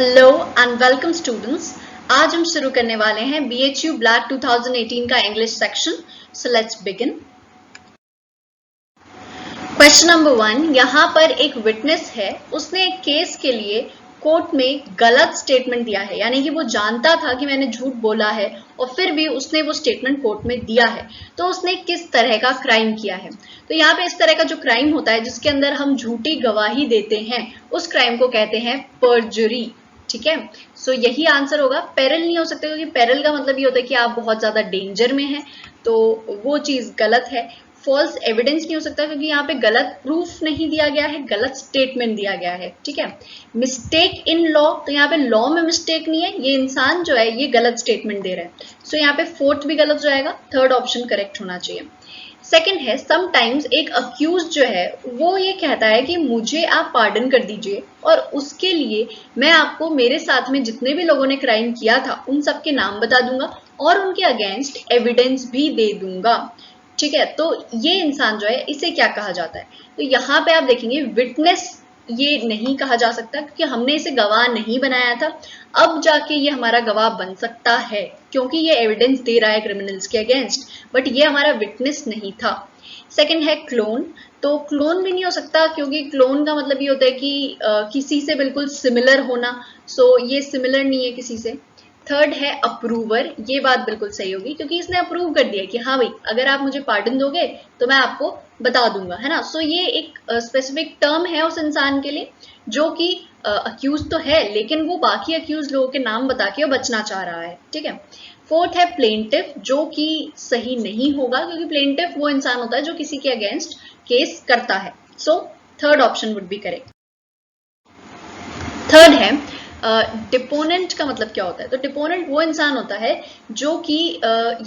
Hello and welcome students. आज हम शुरू करने वाले हैं BHU ब्लैक 2018 का English section. So let's begin. Question number 1, यहाँ पर एक विटनेस है, उसने एक केस के लिए कोर्ट में गलत स्टेटमेंट दिया है, यानी कि वो जानता था कि मैंने झूठ बोला है और फिर भी उसने वो स्टेटमेंट कोर्ट में दिया है। तो उसने किस तरह का क्राइम किया है? तो यहाँ पे इस तरह का जो क्राइम होता है जिसके अंदर हम झूठी गवाही देते हैं, उस क्राइम को कहते हैं परजुरी। ठीक है, सो यही आंसर होगा। पेरल नहीं हो सकता, क्योंकि पेरल का मतलब ये होता है कि आप बहुत ज्यादा डेंजर में हैं, तो वो चीज गलत है। फॉल्स एविडेंस नहीं हो सकता, क्योंकि यहाँ पे गलत प्रूफ नहीं दिया गया है, गलत स्टेटमेंट दिया गया है। ठीक है, मिस्टेक इन लॉ, तो यहाँ पे लॉ में मिस्टेक नहीं है, ये इंसान जो है ये गलत स्टेटमेंट दे रहा है। सो यहाँ पे फोर्थ भी गलत जाएगा, थर्ड ऑप्शन करेक्ट होना चाहिए। सेकंड है, समटाइम्स एक अक्यूज जो है वो ये कहता है कि मुझे आप पार्डन कर दीजिए और उसके लिए मैं आपको मेरे साथ में जितने भी लोगों ने क्राइम किया था उन सब के नाम बता दूंगा और उनके अगेंस्ट एविडेंस भी दे दूंगा। ठीक है, तो ये इंसान जो है इसे क्या कहा जाता है? तो यहाँ पे आप देखेंगे विटनेस ये नहीं कहा जा सकता, क्योंकि हमने इसे गवाह नहीं बनाया था। अब जाके ये हमारा गवाह बन सकता है, क्योंकि ये एविडेंस दे रहा है क्रिमिनल्स के अगेंस्ट, बट ये हमारा विटनेस नहीं था। सेकंड है क्लोन, तो क्लोन भी नहीं हो सकता, क्योंकि क्लोन का मतलब ये होता है कि किसी से बिल्कुल सिमिलर होना, सो ये सिमिलर नहीं है किसी से। थर्ड है अप्रूवर, ये बात बिल्कुल सही होगी, क्योंकि इसने अप्रूव कर दिया कि हाँ भाई अगर आप मुझे पार्डन दोगे तो मैं आपको बता दूंगा, है ना। सो ये एक स्पेसिफिक टर्म है उस इंसान के लिए जो कि अक्यूज तो है, लेकिन वो बाकी अक्यूज लोगों के नाम बता के बचना चाह रहा है। ठीक है। फोर्थ है प्लेंटिफ, जो कि सही नहीं होगा, क्योंकि प्लेंटिफ वो इंसान होता है जो किसी के अगेंस्ट केस करता है। So third option would be correct. Third है डिपोनेंट का मतलब क्या होता है? तो डिपोनेंट वो इंसान होता है जो कि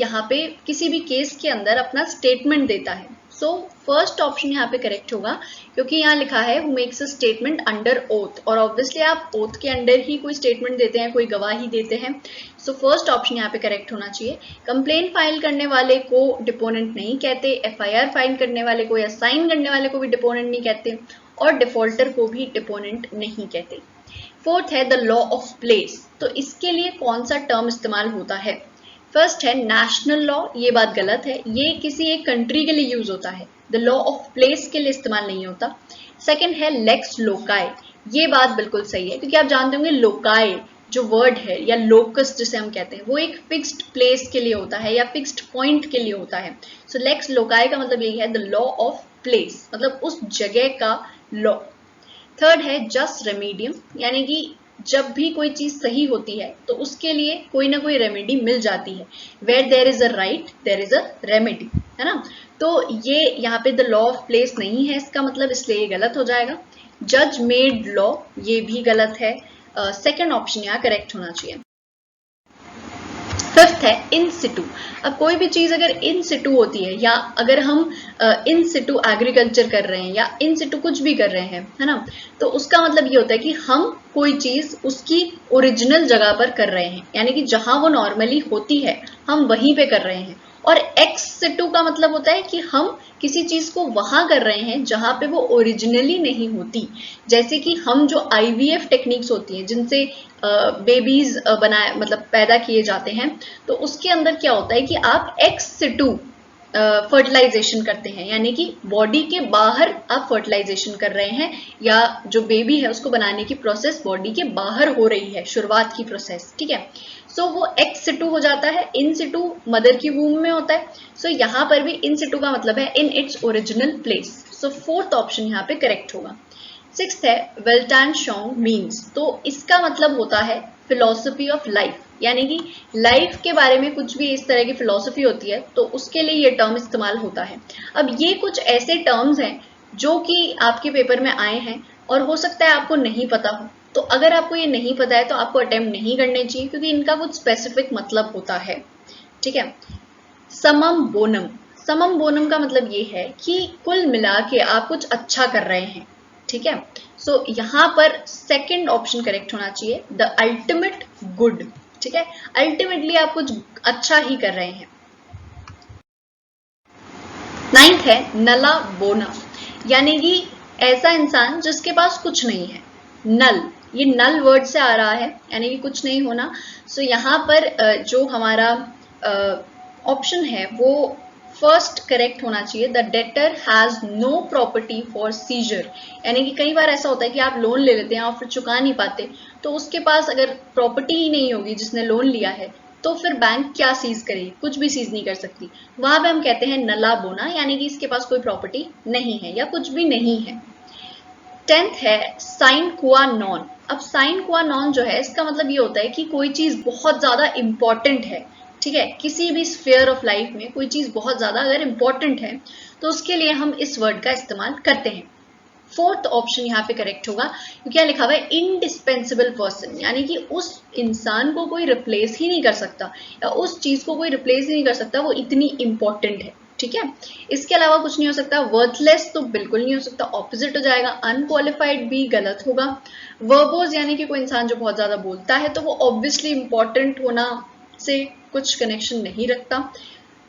यहाँ पे किसी भी केस के अंदर अपना स्टेटमेंट देता है। सो फर्स्ट ऑप्शन यहाँ पे करेक्ट होगा, क्योंकि यहाँ लिखा है who makes a statement under oath, और ऑब्वियसली आप ओथ के अंडर ही कोई स्टेटमेंट देते हैं, कोई गवाही देते हैं। सो फर्स्ट ऑप्शन यहाँ पे करेक्ट होना चाहिए। कंप्लेन फाइल करने वाले को डिपोनेंट नहीं कहते, FIR फाइल करने वाले को या साइन करने वाले को भी डिपोनेंट नहीं कहते, और डिफॉल्टर को भी डिपोनेंट नहीं कहते। फोर्थ है द लॉ ऑफ प्लेस, तो इसके लिए कौन सा टर्म इस्तेमाल होता है? फर्स्ट है नेशनल लॉ, ये बात गलत है, ये किसी एक कंट्री के लिए यूज होता है, द लॉ ऑफ प्लेस के लिए इस्तेमाल नहीं होता। सेकंड है लेक्स लोकाई, ये बात बिल्कुल सही है, क्योंकि आप जानते होंगे लोकाई जो वर्ड है या लोकस जिसे हम कहते हैं, वो एक फिक्स्ड प्लेस के लिए होता है या फिक्स्ड पॉइंट के लिए होता है। सो लेक्स लोकाई का मतलब यही है द लॉ ऑफ प्लेस, मतलब उस जगह का लॉ। थर्ड है जस्ट रेमीडियम, यानी कि जब भी कोई चीज सही होती है तो उसके लिए कोई ना कोई रेमेडी मिल जाती है। Where there is a right there is a remedy, है ना। तो ये यहाँ पे द लॉ ऑफ प्लेस नहीं है इसका मतलब, इसलिए ये गलत हो जाएगा। जज मेड लॉ, ये भी गलत है। सेकंड ऑप्शन यहाँ करेक्ट होना चाहिए। फिफ्थ है इन सिटू, अब कोई भी चीज अगर इन सिटू होती है, या अगर हम इन सिटू एग्रीकल्चर कर रहे हैं या इन सिटू कुछ भी कर रहे हैं, है ना, तो उसका मतलब ये होता है कि हम कोई चीज उसकी ओरिजिनल जगह पर कर रहे हैं, यानी कि जहां वो नॉर्मली होती है हम वहीं पे कर रहे हैं। और एक्स सिटू का मतलब होता है कि हम किसी चीज को वहां कर रहे हैं जहां पे वो ओरिजिनली नहीं होती। जैसे कि हम जो IVF टेक्निक्स होती हैं जिनसे बेबीज बनाए मतलब पैदा किए जाते हैं, तो उसके अंदर क्या होता है कि आप एक्स सिटू फर्टिलाइजेशन करते हैं, यानी कि बॉडी के बाहर आप फर्टिलाइजेशन कर रहे हैं, या जो बेबी है उसको बनाने की प्रोसेस बॉडी के बाहर हो रही है, शुरुआत की प्रोसेस। ठीक है, सो वो एक्स सिटू हो जाता है। इन सिटू मदर की वूम में होता है। सो यहाँ पर भी इन सिटू का मतलब है in its original place. So fourth option यहाँ पे करेक्ट होगा। सिक्स्थ है वेल्टानशॉन्ग मीन्स, तो इसका मतलब होता है फिलॉसफी ऑफ लाइफ, यानी कि लाइफ के बारे में कुछ भी इस तरह की फिलॉसफी होती है तो उसके लिए ये टर्म इस्तेमाल होता है। अब ये कुछ ऐसे टर्म्स हैं जो कि आपके पेपर में आए हैं और हो सकता है आपको नहीं पता हो, तो अगर आपको ये नहीं पता है तो आपको अटेम्प्ट नहीं करने चाहिए, क्योंकि इनका कुछ स्पेसिफिक मतलब होता है। ठीक है, समम बोनम, समम बोनम का मतलब ये है कि कुल मिला के आप कुछ अच्छा कर रहे हैं। ठीक है, सो यहाँ पर सेकंड ऑप्शन करेक्ट होना चाहिए, द अल्टीमेट गुड। ठीक है, अल्टीमेटली आप कुछ अच्छा ही कर रहे हैं। नाइन्थ है नला बोना, यानी कि ऐसा इंसान जिसके पास कुछ नहीं है। नल ये नल वर्ड से आ रहा है, यानी कि कुछ नहीं होना। सो यहाँ पर जो हमारा ऑप्शन है वो फर्स्ट करेक्ट होना चाहिए। The debtor has no property for seizure, यानी कि कई बार ऐसा होता है कि आप लोन ले लेते हैं और फिर चुका नहीं पाते, तो उसके पास अगर प्रॉपर्टी ही नहीं होगी जिसने लोन लिया है, तो फिर बैंक क्या सीज करेगी? कुछ भी सीज नहीं कर सकती। वहां पे हम कहते हैं नला बोना, यानी कि इसके पास कोई प्रॉपर्टी नहीं है या कुछ भी नहीं है। 10th है साइन क्वा नॉन। अब साइन क्वा नॉन जो है, इसका मतलब ये होता है कि कोई चीज बहुत ज्यादा इंपॉर्टेंट है, ठीक है, किसी भी स्फीयर ऑफ लाइफ में कोई चीज बहुत ज्यादा अगर इंपॉर्टेंट है तो उसके लिए हम इस वर्ड का इस्तेमाल करते हैं। फोर्थ ऑप्शन यहाँ पे करेक्ट होगा, क्योंकि यहाँ लिखा हुआ है इंडिस्पेंसिबल पर्सन, यानी कि उस इंसान को कोई रिप्लेस ही नहीं कर सकता या उस चीज को कोई रिप्लेस ही नहीं कर सकता, वो इतनी इंपॉर्टेंट है, ठीक है। इसके अलावा कुछ नहीं हो सकता। वर्थलेस तो बिल्कुल नहीं हो सकता, ऑपोजिट हो जाएगा। अनक्वालिफाइड भी गलत होगा। वर्बोज यानी कि कोई इंसान जो बहुत ज्यादा बोलता है, तो वो ऑब्वियसली इंपॉर्टेंट होना से कुछ कनेक्शन नहीं रखता,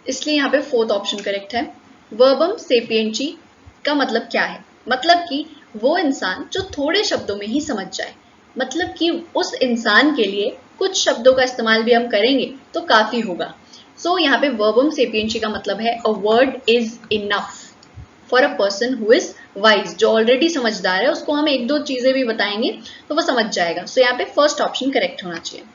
इसलिए यहाँ पे फोर्थ ऑप्शन करेक्ट है। वर्बम सेपियंची का मतलब क्या है? मतलब कि वो इंसान जो थोड़े शब्दों में ही समझ जाए, मतलब कि उस इंसान के लिए कुछ शब्दों का इस्तेमाल भी हम करेंगे तो काफी होगा। सो यहाँ पे वर्बम सेपियंची का मतलब है a word is enough for a person who is wise, जो ऑलरेडी समझदार है, उसको हम एक दो चीजें भी बताएंगे तो वो समझ जाएगा। सो यहाँ पे फर्स्ट ऑप्शन करेक्ट होना चाहिए।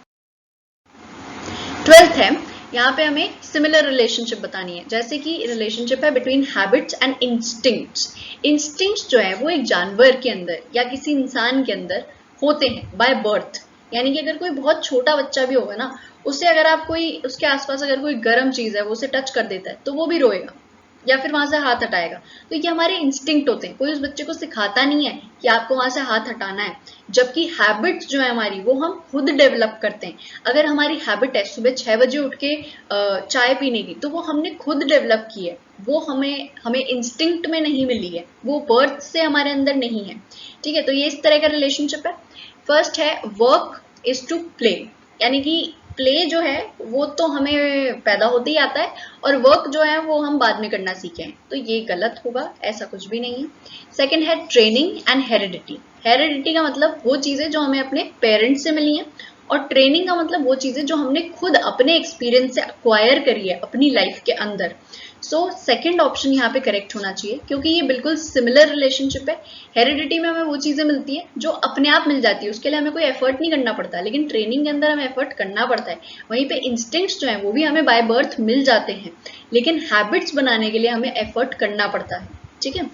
12th है, यहाँ पे हमें सिमिलर रिलेशनशिप बतानी है, जैसे कि रिलेशनशिप है between habits and instincts. Instincts जो है वो एक जानवर के अंदर या किसी इंसान के अंदर होते हैं बाय बर्थ, यानी कि अगर कोई बहुत छोटा बच्चा भी होगा ना, उसे अगर आप कोई उसके आसपास अगर कोई गर्म चीज है वो उसे टच कर देता है तो वो भी रोएगा या फिर वहां से हाथ हटाएगा। तो ये हमारे इंस्टिंक्ट होते हैं, कोई उस बच्चे को सिखाता नहीं है कि आपको वहां से हाथ हटाना है। जबकि हैबिट्स जो है हमारी, वो हम खुद डेवलप करते हैं। अगर हमारी हैबिट है सुबह 6 बजे उठ के चाय पीने की, तो वो हमने खुद डेवलप की है, वो हमें हमें इंस्टिंक्ट में नहीं मिली है, वो बर्थ से हमारे अंदर नहीं है, ठीक है। तो ये इस तरह का रिलेशनशिप है। फर्स्ट है वर्क इज टू प्ले, यानी कि प्ले जो है वो तो हमें पैदा होते ही आता है और वर्क जो है वो हम बाद में करना सीखे हैं, तो ये गलत होगा, ऐसा कुछ भी नहीं है। सेकंड है ट्रेनिंग एंड हेरिडिटी। हेरिडिटी का मतलब वो चीजें जो हमें अपने पेरेंट्स से मिली हैं, और ट्रेनिंग का मतलब वो चीजें जो हमने खुद अपने एक्सपीरियंस से अक्वायर करी है अपनी लाइफ के अंदर। सो सेकंड ऑप्शन यहाँ पे करेक्ट होना चाहिए, क्योंकि ये बिल्कुल सिमिलर रिलेशनशिप है। हेरिडिटी में हमें वो चीजें मिलती है जो अपने आप मिल जाती है, उसके लिए हमें कोई एफर्ट नहीं करना पड़ता, लेकिन ट्रेनिंग के अंदर हमें एफर्ट करना पड़ता है। वहीं पे इंस्टिंक्ट्स जो है वो भी हमें बाय बर्थ मिल जाते हैं, लेकिन हैबिट्स बनाने के लिए हमें एफर्ट करना पड़ता है, ठीक है।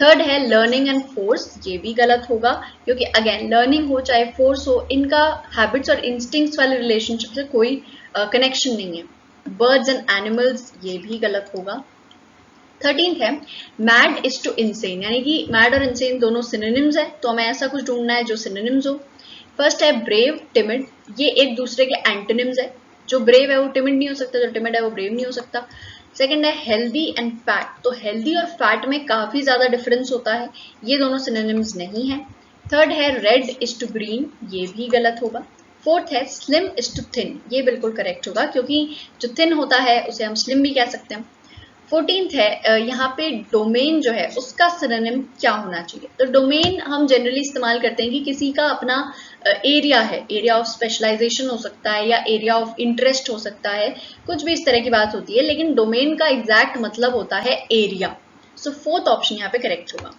थर्ड है लर्निंग एंड फोर्स, ये भी गलत होगा, क्योंकि अगेन लर्निंग हो चाहे फोर्स हो, इनका हैबिट्स और इंस्टिंक्ट्स वाले रिलेशनशिप से कोई कनेक्शन नहीं है। बर्ड्स एंड एनिमल्स, ये भी गलत होगा। 13th है मैड इज टू इंसेन, यानी कि मैड और इंसेन दोनों सिनोनिम्स है, तो हमें ऐसा कुछ ढूंढना है जो सिनोनिम्स हो। फर्स्ट है ब्रेव टिमिड, ये एक दूसरे के एंटोनिम्स है, जो ब्रेव है वो टिमिड नहीं हो सकता, जो टिमिड है वो ब्रेव नहीं हो सकता। सेकंड है हेल्दी एंड फैट, तो हेल्दी और फैट में काफी ज्यादा डिफरेंस होता है, ये दोनों सिनोनिम्स नहीं है। थर्ड है रेड इज टू ग्रीन, ये भी गलत होगा। फोर्थ है स्लिम इज टू थिन, ये बिल्कुल करेक्ट होगा, क्योंकि जो थिन होता है उसे हम स्लिम भी कह सकते हैं। 14th है यहाँ पे डोमेन जो है उसका सिनोनिम क्या होना चाहिए? तो डोमेन हम जनरली इस्तेमाल करते हैं कि किसी का अपना एरिया है, एरिया ऑफ स्पेशलाइजेशन हो सकता है या एरिया ऑफ इंटरेस्ट हो सकता है, कुछ भी इस तरह की बात होती है, लेकिन डोमेन का एग्जैक्ट मतलब होता है एरिया। सो फोर्थ ऑप्शन यहाँ पे करेक्ट होगा।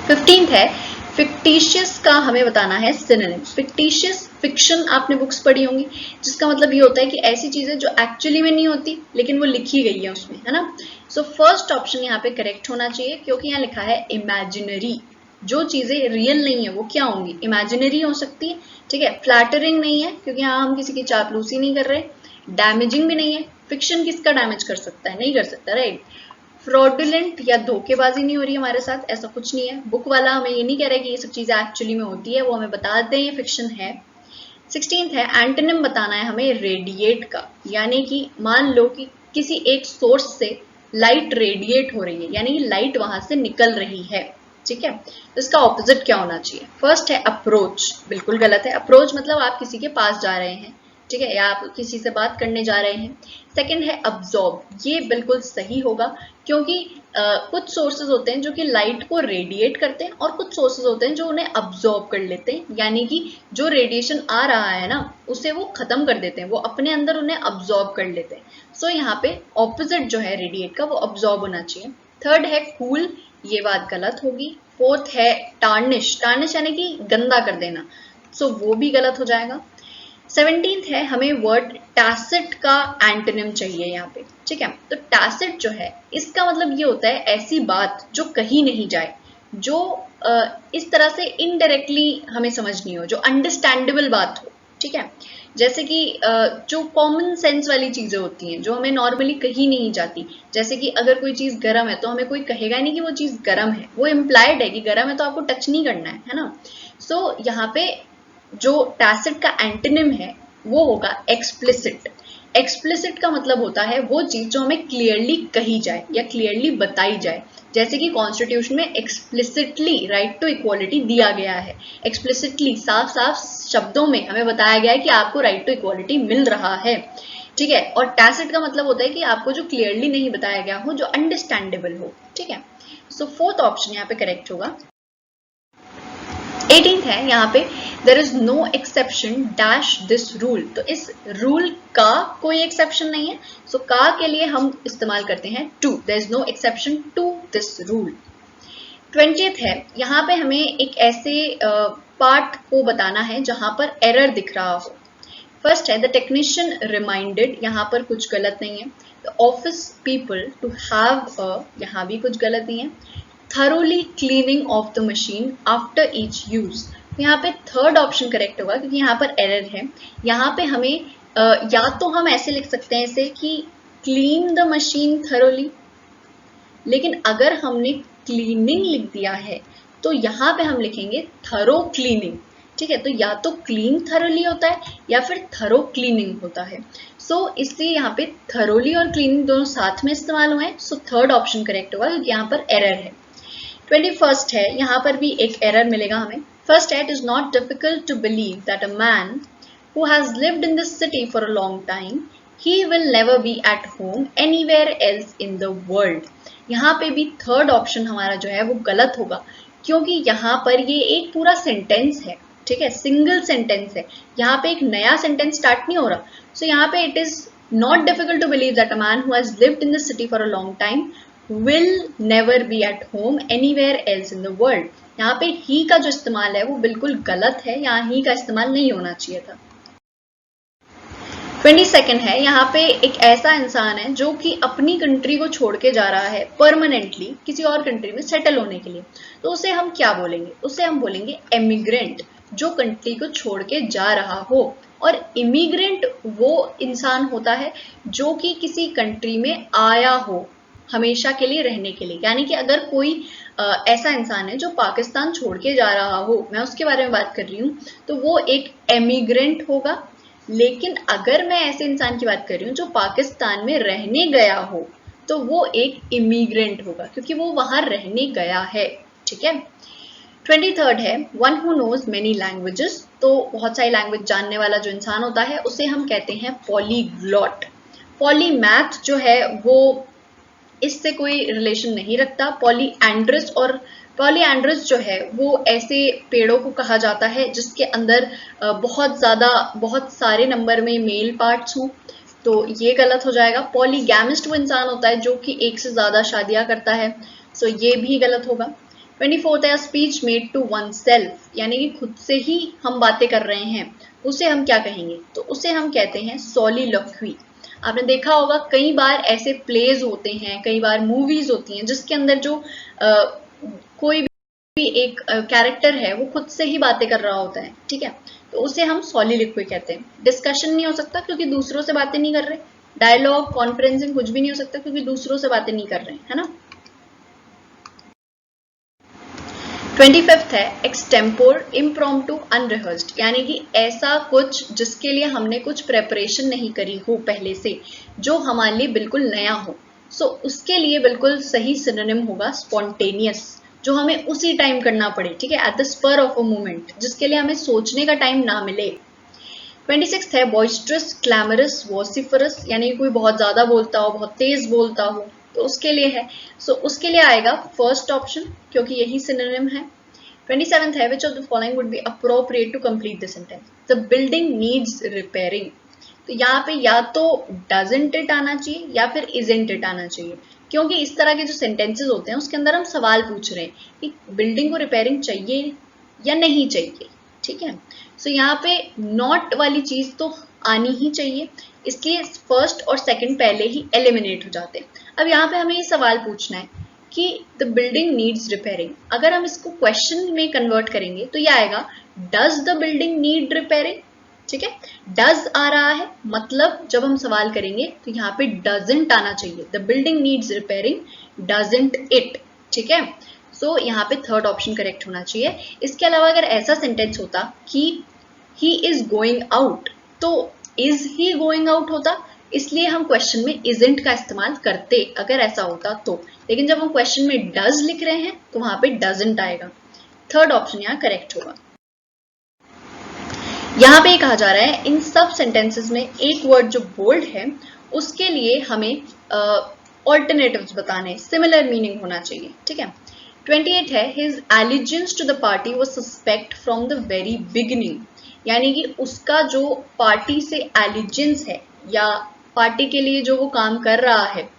15th है फिक्टिशियस का हमें बताना है सिनोनिम। फिक्टिशियस, फिक्शन आपने बुक्स पढ़ी होंगी, जिसका मतलब ये होता है कि ऐसी चीजें जो एक्चुअली में नहीं होती लेकिन वो लिखी गई है उसमें, है ना। सो फर्स्ट ऑप्शन यहाँ पे करेक्ट होना चाहिए, क्योंकि यहाँ लिखा है इमेजिनरी, जो चीजें रियल नहीं है वो क्या होंगी? इमेजिनरी हो सकती है, ठीक है। फ्लैटरिंग नहीं है, क्योंकि यहाँ हम किसी की चापलूसी नहीं कर रहे। डैमेजिंग भी नहीं है, फिक्शन किसका डैमेज कर सकता है? नहीं कर सकता, राइट। फ्रॉडुलेंट या धोखेबाजी नहीं हो रही हमारे साथ, ऐसा कुछ नहीं है। बुक वाला हमें ये नहीं कह रहा है कि ये सब चीजें एक्चुअली में होती है, वो हमें बताते हैं ये फिक्शन है। 16th है एंटोनिम बताना है हमें रेडिएट का, यानी कि मान लो कि किसी एक सोर्स से लाइट रेडिएट हो रही है, यानी कि लाइट वहां से निकल रही है, ठीक है। तो इसका ऑपोजिट क्या होना चाहिए? फर्स्ट है अप्रोच, बिल्कुल गलत है। अप्रोच मतलब आप किसी के पास जा रहे हैं, ठीक है, या आप किसी से बात करने जा रहे हैं। सेकंड है अब्जॉर्ब, ये बिल्कुल सही होगा, क्योंकि कुछ सोर्सेज होते हैं जो कि लाइट को रेडिएट करते हैं और कुछ सोर्सेज होते हैं जो उन्हें अब्जॉर्ब कर लेते हैं, यानी कि जो रेडिएशन आ रहा है ना उसे वो खत्म कर देते हैं, वो अपने अंदर उन्हें अब्जॉर्ब कर लेते हैं। सो यहाँ पे ऑपोजिट जो है रेडिएट का वो अब्जॉर्ब होना चाहिए। थर्ड है कूल, ये बात गलत होगी। फोर्थ है टार्निश, टार्निश यानी कि गंदा कर देना, सो वो भी गलत हो जाएगा। 17th है हमें वर्ड टैसिट का एंटोनिम चाहिए यहाँ पे, ठीक है। तो टैसिट जो है इसका मतलब ये होता है ऐसी बात जो कही नहीं जाए, जो इस तरह से इनडायरेक्टली हमें समझनी हो, जो अंडरस्टैंडेबल बात हो, ठीक है। जैसे कि जो कॉमन सेंस वाली चीजें होती हैं जो हमें नॉर्मली कही नहीं जाती, जैसे कि अगर कोई चीज गर्म है तो हमें कोई कहेगा नहीं कि वो चीज गर्म है, वो इम्प्लाइड है कि गर्म है तो आपको टच नहीं करना है ना। सो यहाँ पे जो टैसिट का एंटोनिम है वो होगा एक्सप्लिसिट। एक्सप्लिसिट का मतलब होता है वो चीज जो हमें क्लियरली कही जाए या क्लियरली बताई जाए, जैसे कि कॉन्स्टिट्यूशन में एक्सप्लिसिटली राइट टू इक्वालिटी दिया गया है। एक्सप्लिसिटली साफ साफ शब्दों में हमें बताया गया है कि आपको राइट टू इक्वालिटी मिल रहा है, ठीक है। और टैसिट का मतलब होता है कि आपको जो क्लियरली नहीं बताया गया हो, जो अंडरस्टैंडेबल हो, ठीक है। सो फोर्थ ऑप्शन यहाँ पे करेक्ट होगा। 18th है यहाँ पे there is no exception dash this rule, तो इस रूल का कोई एक्सेप्शन नहीं है, सो का के लिए हम इस्तेमाल करते हैं to, there is no exception to this rule. 20th है यहाँ पे हमें एक ऐसे पार्ट को बताना है जहां पर एरर दिख रहा हो। फर्स्ट है द टेक्नीशियन रिमाइंडेड, यहाँ पर कुछ गलत नहीं है। The office people to have a, यहाँ भी कुछ गलत नहीं है। thoroughly cleaning of the machine after each use, यहाँ पे थर्ड ऑप्शन करेक्ट होगा क्योंकि यहाँ पर एरर है। यहाँ पे हमें या तो हम ऐसे लिख सकते हैं इसे कि क्लीन द मशीन thoroughly, लेकिन अगर हमने क्लीनिंग लिख दिया है तो यहाँ पे हम लिखेंगे थरो क्लीनिंग, ठीक है। तो या तो क्लीन थरोली होता है या फिर थरो क्लीनिंग होता है। सो इसलिए यहाँ पे थरोली और क्लीनिंग दोनों साथ में इस्तेमाल हुए हैं, सो थर्ड ऑप्शन करेक्ट होगा क्योंकि यहाँ पर एरर है। 21st है, यहाँ पर भी एक एरर मिलेगा हमें। फर्स्ट है it is not difficult to believe that a man who has lived in this city for a long time, he will never be at home anywhere else in the world। यहाँ पे भी third option हमारा जो है वो गलत होगा, क्योंकि यहाँ पर ये एक पूरा सेंटेंस है, ठीक है, सिंगल सेंटेंस है, यहाँ पे एक नया सेंटेंस स्टार्ट नहीं हो रहा। सो यहाँ पे it is not difficult to believe that a man who has lived in the city for a long time will never be at home anywhere else in the world। यहाँ पे ही का जो इस्तेमाल है वो बिल्कुल गलत है, यहाँ ही का इस्तेमाल नहीं होना चाहिए था। 22nd है, यहाँ पे एक ऐसा इंसान है जो कि अपनी कंट्री को छोड़ के जा रहा है परमानेंटली किसी और कंट्री में सेटल होने के लिए, तो उसे हम क्या बोलेंगे? उसे हम बोलेंगे एमिग्रेंट, जो कंट्री को छोड़ के जा रहा हो। और इमिग्रेंट वो इंसान होता है जो कि किसी कंट्री में आया हो हमेशा के लिए रहने के लिए, यानी कि अगर कोई ऐसा इंसान है जो पाकिस्तान छोड़ के जा रहा हो, मैं उसके बारे में बात कर रही हूँ, तो वो एक एमिग्रेंट होगा। लेकिन अगर मैं ऐसे इंसान की बात कर रही हूँ जो पाकिस्तान में रहने गया हो, तो वो एक इमिग्रेंट होगा क्योंकि वो वहां रहने गया है, ठीक है। 23rd है one who knows many languages, तो बहुत सारी लैंग्वेज जानने वाला जो इंसान होता है उसे हम कहते हैं पॉलीग्लॉट। पॉलीमैथ जो है वो इससे कोई रिलेशन नहीं रखता। पॉलीएंड्रस, और पॉलीएंड्रस जो है वो ऐसे पेड़ों को कहा जाता है जिसके अंदर बहुत सारे नंबर में मेल पार्ट्स हों, तो ये गलत हो जाएगा। पॉलीगैमिस्ट वो इंसान होता है जो कि एक से ज्यादा शादियां करता है, सो ये भी गलत होगा। 24th है speech made to oneself, यानी कि खुद से ही हम बातें कर रहे हैं, उसे हम क्या कहेंगे? तो उसे हम कहते हैं सोलिलोक्वी। आपने देखा होगा कई बार ऐसे प्लेज होते हैं, कई बार मूवीज होती हैं जिसके अंदर जो कोई भी एक कैरेक्टर है वो खुद से ही बातें कर रहा होता है, ठीक है, तो उसे हम सोलिलोक्वी कहते हैं। डिस्कशन नहीं हो सकता क्योंकि दूसरों से बातें नहीं कर रहे। डायलॉग, कॉन्फ्रेंसिंग कुछ भी नहीं हो सकता क्योंकि दूसरों से बातें नहीं कर रहे, है ना। 25th है एक्सटेम्पोर, इम्प्रॉम्प्टू, अनरिहर्स्ड, यानी कि ऐसा कुछ जिसके लिए हमने कुछ प्रेपरेशन नहीं करी हो पहले से, जो हमारे लिए बिल्कुल नया हो। सो उसके लिए बिल्कुल सही सिनोनिम होगा स्पॉन्टेनियस, जो हमें उसी टाइम करना पड़े, ठीक है, at the spur of a moment, जिसके लिए हमें सोचने का टाइम ना मिले। 26th है बॉइस्ट्रस, क्लैमरस, वॉसिफरस, यानी कोई बहुत ज्यादा बोलता हो, बहुत तेज बोलता हो, तो उसके लिए है, सो उसके लिए आएगा फर्स्ट ऑप्शन क्योंकि यही सिनोनिम है। 27th है which of the following would be appropriate to complete the sentence? The building needs repairing. तो यहाँ पे या तो doesn't it आना चाहिए या फिर isn't it आना चाहिए, क्योंकि इस तरह के जो सेंटेंसेस होते हैं उसके अंदर हम सवाल पूछ रहे हैं कि बिल्डिंग को रिपेयरिंग चाहिए या नहीं चाहिए, ठीक है। सो यहाँ पे नॉट वाली चीज तो आनी ही चाहिए, इसलिए फर्स्ट और सेकंड पहले ही एलिमिनेट हो जाते हैं। अब यहाँ पे हमें ये सवाल पूछना है कि द बिल्डिंग नीड्स रिपेयरिंग, अगर हम इसको क्वेश्चन में कन्वर्ट करेंगे तो यह आएगा does the building need repairing, ठीक है। डज आ रहा है, मतलब जब हम सवाल करेंगे तो यहाँ पे डजंट आना चाहिए, the building needs repairing doesn't it, ठीक है। सो यहाँ पे थर्ड ऑप्शन करेक्ट होना चाहिए। इसके अलावा अगर ऐसा सेंटेंस होता कि ही इज गोइंग आउट, तो इज ही गोइंग आउट होता, इसलिए हम क्वेश्चन में इजंट का इस्तेमाल करते अगर ऐसा होता तो, लेकिन जब हम क्वेश्चन में डज लिख रहे हैं तो वहां पे डजंट आएगा। थर्ड ऑप्शन यहाँ करेक्ट होगा। यहाँ पे कहा जा रहा है इन सब सेंटेंसेस में एक वर्ड जो बोल्ड है उसके लिए हमें ऑल्टरनेटिव्स बताने, सिमिलर मीनिंग होना चाहिए, ठीक है। 28 है his allegiance to the party was suspect from the very beginning, यानी कि उसका जो पार्टी से एलिजेंस है या पार्टी के लिए जो वो काम कर रहा है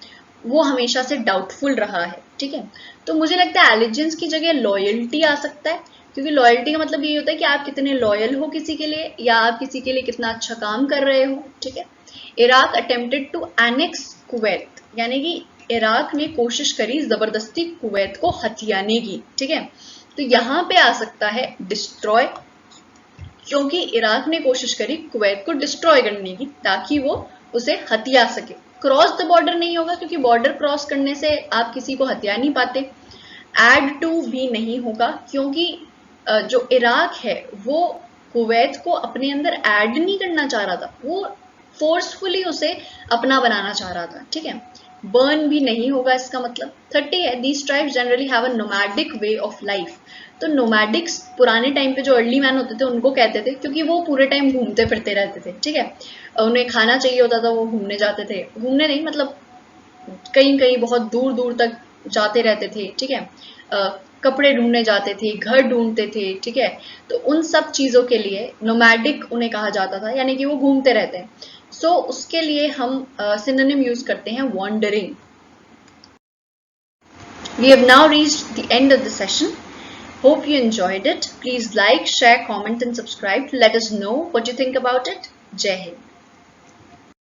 वो हमेशा से डाउटफुल रहा है, ठीक है। तो मुझे लगता है एलिजेंस की जगह लॉयल्टी आ सकता है, क्योंकि लॉयल्टी का मतलब ये होता है कि आप कितने लॉयल हो किसी के लिए या आप किसी के लिए कितना अच्छा काम कर रहे हो, ठीक है। Iraq attempted to annex Kuwait, यानी कि इराक ने कोशिश करी जबरदस्ती कुवैत को हथियाने की, ठीक है। तो यहाँ पे आ सकता है डिस्ट्रॉय, क्योंकि इराक ने कोशिश करी कुवैत को डिस्ट्रॉय करने की ताकि वो उसे हथिया सके। क्रॉस द बॉर्डर नहीं होगा क्योंकि बॉर्डर क्रॉस करने से आप किसी को हथिया नहीं पाते। एड टू भी नहीं होगा क्योंकि जो इराक है वो कुवैत को अपने अंदर ऐड नहीं करना चाह रहा था, वो फोर्सफुली उसे अपना बनाना चाह रहा था, ठीक है। बर्न भी नहीं होगा इसका मतलब। 30 है these tribes generally have a nomadic way of life, तो नोमैडिक्स पुराने टाइम पे जो अर्ली मैन होते थे उनको कहते थे क्योंकि वो पूरे टाइम घूमते फिरते रहते थे, ठीक है। उन्हें खाना चाहिए होता था, वो घूमने जाते थे, घूमने नहीं मतलब कहीं कहीं बहुत दूर दूर तक जाते रहते थे, ठीक है। कपड़े ढूंढने जाते थे, घर ढूंढते थे, ठीक है। तो उन सब चीजों के लिए नोमैडिक उन्हें कहा जाता था, यानी कि वो घूमते रहते हैं। सो उसके लिए हम सिनोनिम यूज करते हैं wandering. We have now reached the end of the session. Hope you enjoyed it. Please like, share, comment and subscribe to let us know what you think about it. Jai Hind.